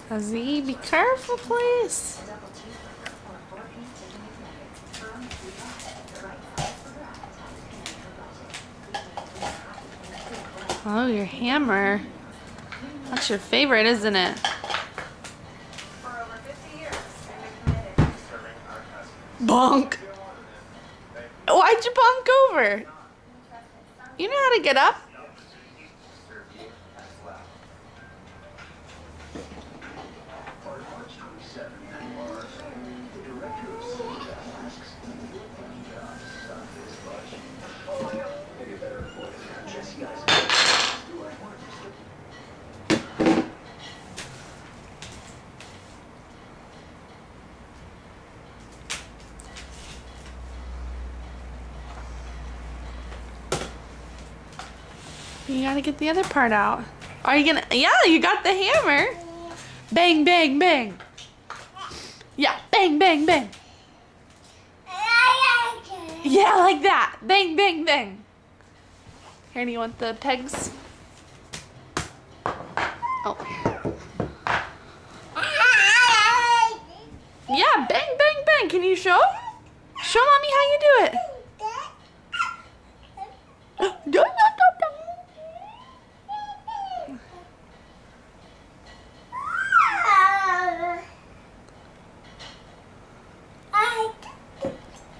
Ozzy, be careful, please. Oh, your hammer. That's your favorite, isn't it? Bonk. Why'd you bonk over? You know how to get up? You gotta get the other part out. Are you gonna? Yeah, you got the hammer. Bang, bang, bang. Yeah, bang, bang, bang. Yeah, like that. Bang, bang, bang. Here, do you want the pegs? Oh. Yeah, bang, bang, bang. Can you show? Show mommy how you do it.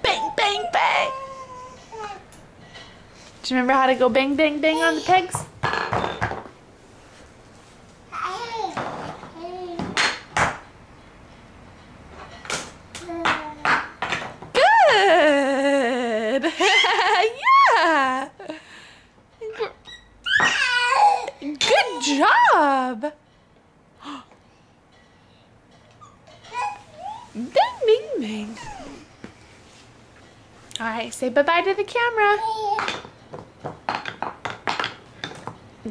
Bang, bang, bang. Do you remember how to go bang, bang, bang on the pegs? Good. Yeah. Good job. Bang, bang, bang. All right, say bye-bye to the camera.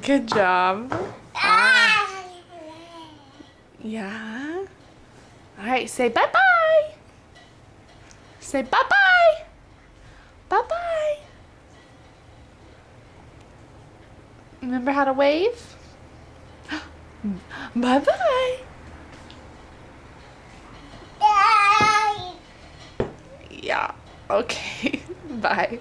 Good job. Yeah. All right, say bye-bye. Say bye-bye. Bye-bye. Remember how to wave? Bye-bye. Yeah. Okay. Bye.